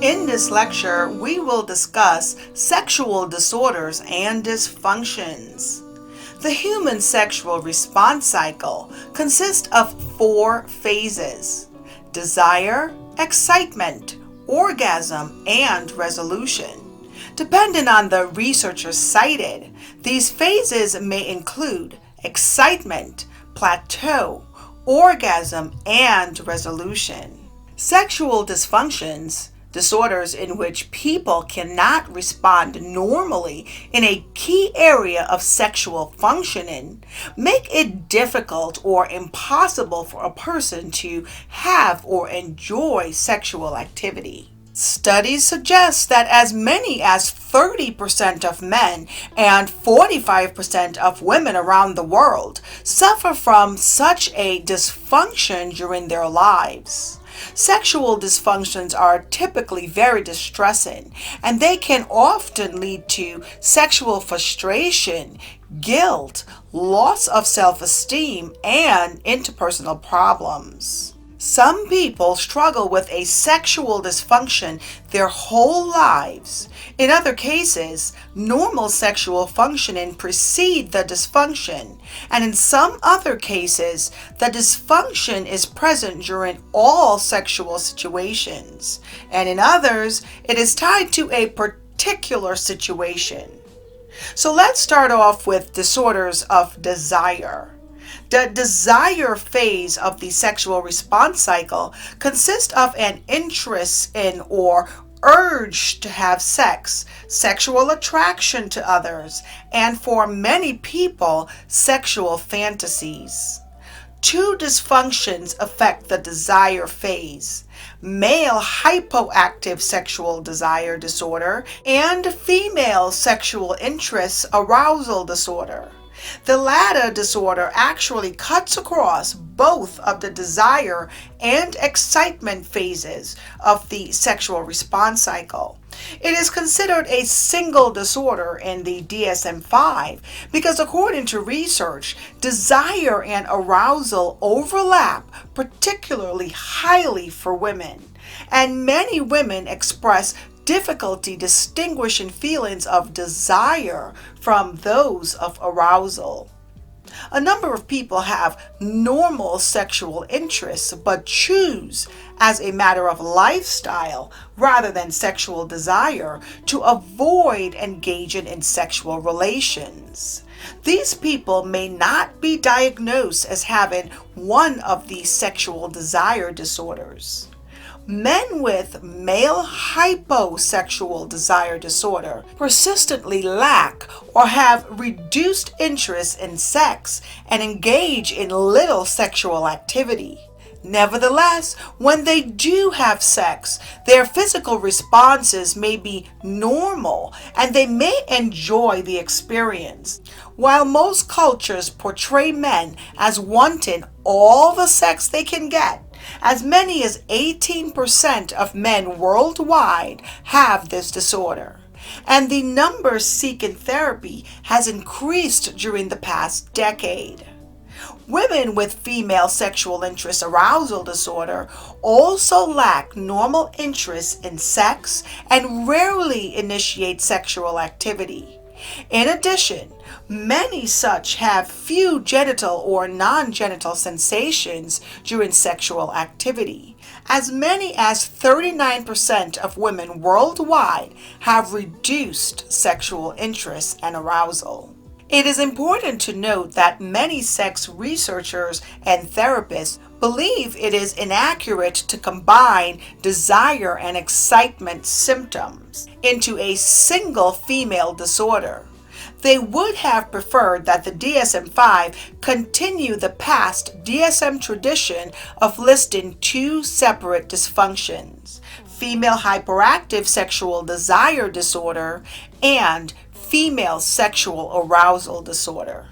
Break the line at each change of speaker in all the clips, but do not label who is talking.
In this lecture, we will discuss sexual disorders and dysfunctions. The human sexual response cycle consists of 4 phases: desire, excitement, orgasm, and resolution. Depending on the researchers cited, these phases may include excitement, plateau, orgasm, and resolution. Sexual dysfunctions, disorders in which people cannot respond normally in a key area of sexual functioning, make it difficult or impossible for a person to have or enjoy sexual activity. Studies suggest that as many as 30% of men and 45% of women around the world suffer from such a dysfunction during their lives. Sexual dysfunctions are typically very distressing, and they can often lead to sexual frustration, guilt, loss of self-esteem, and interpersonal problems. Some people struggle with a sexual dysfunction their whole lives. In other cases, normal sexual functioning precedes the dysfunction, and in some other cases, the dysfunction is present during all sexual situations, and in others, it is tied to a particular situation. So let's start off with disorders of desire. The desire phase of the sexual response cycle consists of an interest in or urge to have sex, sexual attraction to others, and for many people, sexual fantasies. 2 dysfunctions affect the desire phase: male hypoactive sexual desire disorder and female sexual interest arousal disorder. The latter disorder actually cuts across both of the desire and excitement phases of the sexual response cycle. It is considered a single disorder in the DSM-5 because, according to research, desire and arousal overlap particularly highly for women, and many women express difficulty distinguishing feelings of desire from those of arousal. A number of people have normal sexual interests but choose, as a matter of lifestyle rather than sexual desire, to avoid engaging in sexual relations. These people may not be diagnosed as having one of these sexual desire disorders. Men with male hyposexual desire disorder persistently lack or have reduced interest in sex and engage in little sexual activity. Nevertheless, when they do have sex, their physical responses may be normal and they may enjoy the experience. While most cultures portray men as wanting all the sex they can get, as many as 18% of men worldwide have this disorder, and the number seeking therapy has increased during the past decade. Women with female sexual interest arousal disorder also lack normal interest in sex and rarely initiate sexual activity. In addition, many such have few genital or non-genital sensations during sexual activity. As many as 39% of women worldwide have reduced sexual interest and arousal. It is important to note that many sex researchers and therapists believe it is inaccurate to combine desire and excitement symptoms into a single female disorder. They would have preferred that the DSM-5 continue the past DSM tradition of listing 2 separate dysfunctions: female hyperactive sexual desire disorder and female sexual arousal disorder.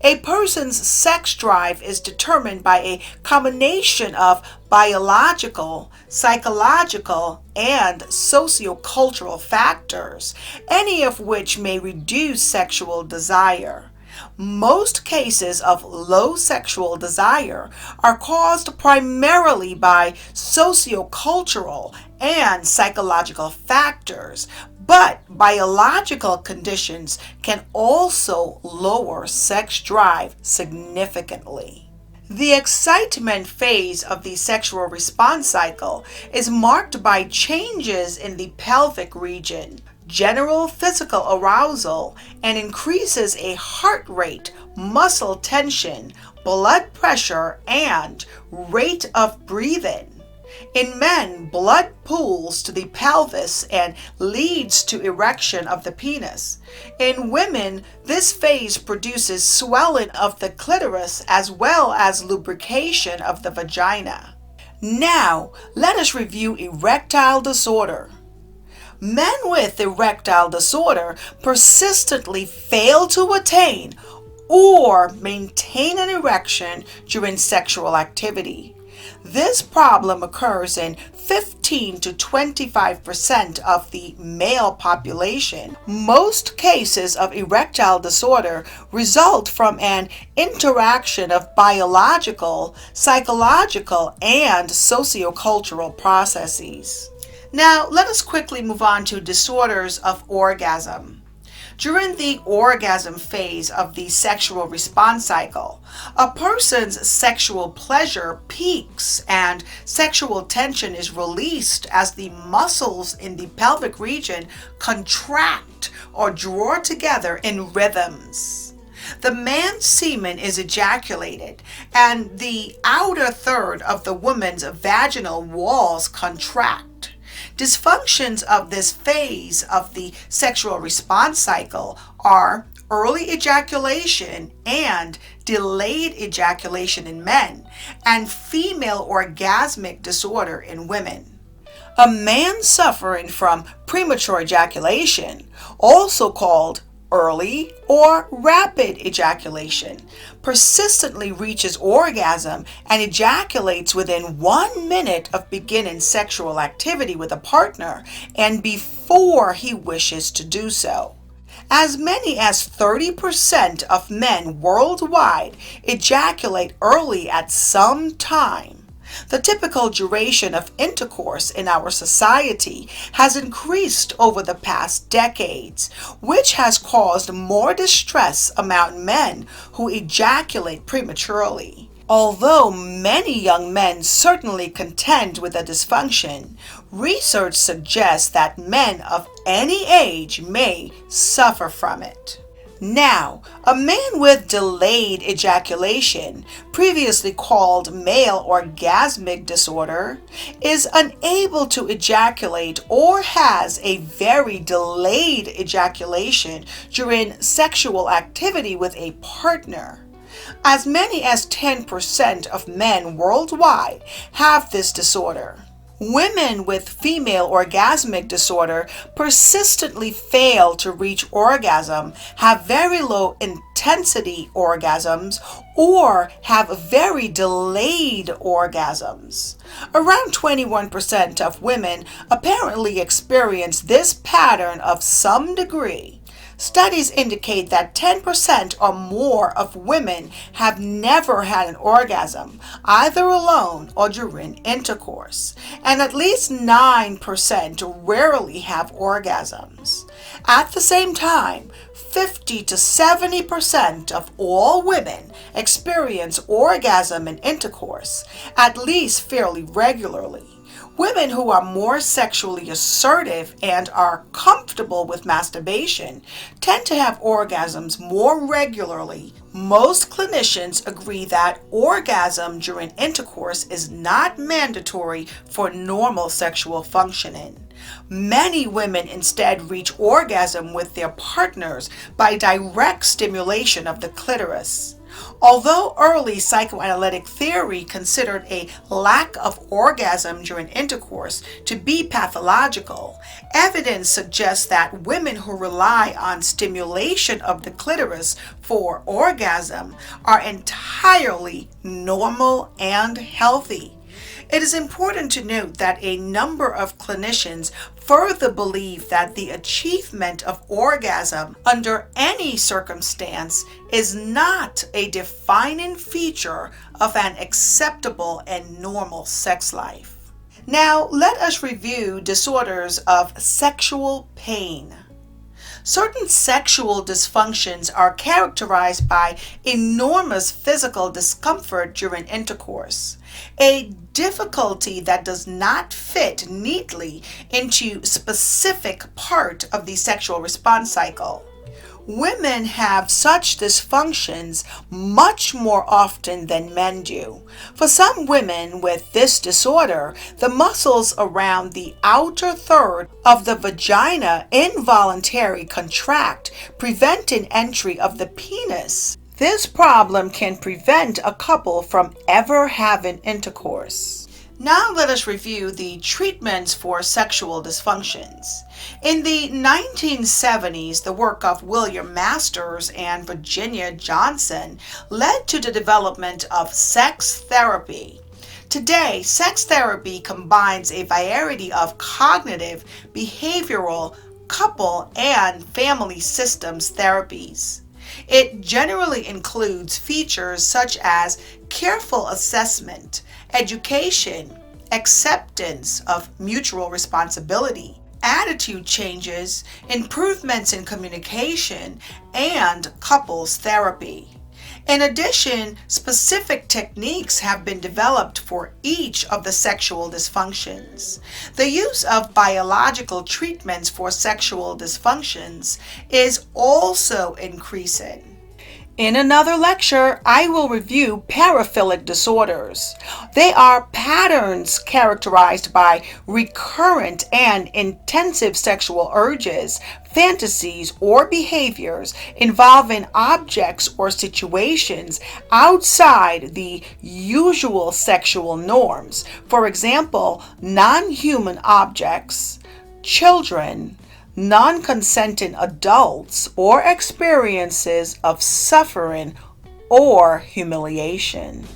A person's sex drive is determined by a combination of biological, psychological, and sociocultural factors, any of which may reduce sexual desire. Most cases of low sexual desire are caused primarily by sociocultural and psychological factors, but biological conditions can also lower sex drive significantly. The excitement phase of the sexual response cycle is marked by changes in the pelvic region, general physical arousal, and increases a heart rate, muscle tension, blood pressure, and rate of breathing. In men, blood pools to the pelvis and leads to erection of the penis. In women, this phase produces swelling of the clitoris as well as lubrication of the vagina. Now, let us review erectile disorder. Men with erectile disorder persistently fail to attain or maintain an erection during sexual activity. This problem occurs in 15 to 25% of the male population. Most cases of erectile disorder result from an interaction of biological, psychological, and sociocultural processes. Now, let us quickly move on to disorders of orgasm. During the orgasm phase of the sexual response cycle, a person's sexual pleasure peaks and sexual tension is released as the muscles in the pelvic region contract or draw together in rhythms. The man's semen is ejaculated, and the outer third of the woman's vaginal walls contract. Dysfunctions of this phase of the sexual response cycle are early ejaculation and delayed ejaculation in men, and female orgasmic disorder in women. A man suffering from premature ejaculation, also called early or rapid ejaculation, persistently reaches orgasm and ejaculates within 1 minute of beginning sexual activity with a partner and before he wishes to do so. As many as 30% of men worldwide ejaculate early at some time. The typical duration of intercourse in our society has increased over the past decades, which has caused more distress among men who ejaculate prematurely. Although many young men certainly contend with a dysfunction, research suggests that men of any age may suffer from it. Now, a man with delayed ejaculation, previously called male orgasmic disorder, is unable to ejaculate or has a very delayed ejaculation during sexual activity with a partner. As many as 10% of men worldwide have this disorder. Women with female orgasmic disorder persistently fail to reach orgasm, have very low intensity orgasms, or have very delayed orgasms. Around 21% of women apparently experience this pattern of some degree. Studies indicate that 10% or more of women have never had an orgasm, either alone or during intercourse, and at least 9% rarely have orgasms. At the same time, 50 to 70% of all women experience orgasm in intercourse, at least fairly regularly. Women who are more sexually assertive and are comfortable with masturbation tend to have orgasms more regularly. Most clinicians agree that orgasm during intercourse is not mandatory for normal sexual functioning. Many women instead reach orgasm with their partners by direct stimulation of the clitoris. Although early psychoanalytic theory considered a lack of orgasm during intercourse to be pathological, evidence suggests that women who rely on stimulation of the clitoris for orgasm are entirely normal and healthy. It is important to note that a number of clinicians further believe that the achievement of orgasm under any circumstance is not a defining feature of an acceptable and normal sex life. Now, let us review disorders of sexual pain. Certain sexual dysfunctions are characterized by enormous physical discomfort during intercourse, a difficulty that does not fit neatly into specific part of the sexual response cycle. Women have such dysfunctions much more often than men do. For some women with this disorder, the muscles around the outer third of the vagina involuntarily contract, preventing entry of the penis. This problem can prevent a couple from ever having intercourse. Now let us review the treatments for sexual dysfunctions. In the 1970s, the work of William Masters and Virginia Johnson led to the development of sex therapy. Today, sex therapy combines a variety of cognitive, behavioral, couple, and family systems therapies. It generally includes features such as careful assessment, education, acceptance of mutual responsibility, attitude changes, improvements in communication, and couples therapy. In addition, specific techniques have been developed for each of the sexual dysfunctions. The use of biological treatments for sexual dysfunctions is also increasing. In another lecture, I will review paraphilic disorders. They are patterns characterized by recurrent and intensive sexual urges, fantasies, or behaviors involving objects or situations outside the usual sexual norms. For example, non-human objects, children, non-consenting adults, or experiences of suffering or humiliation.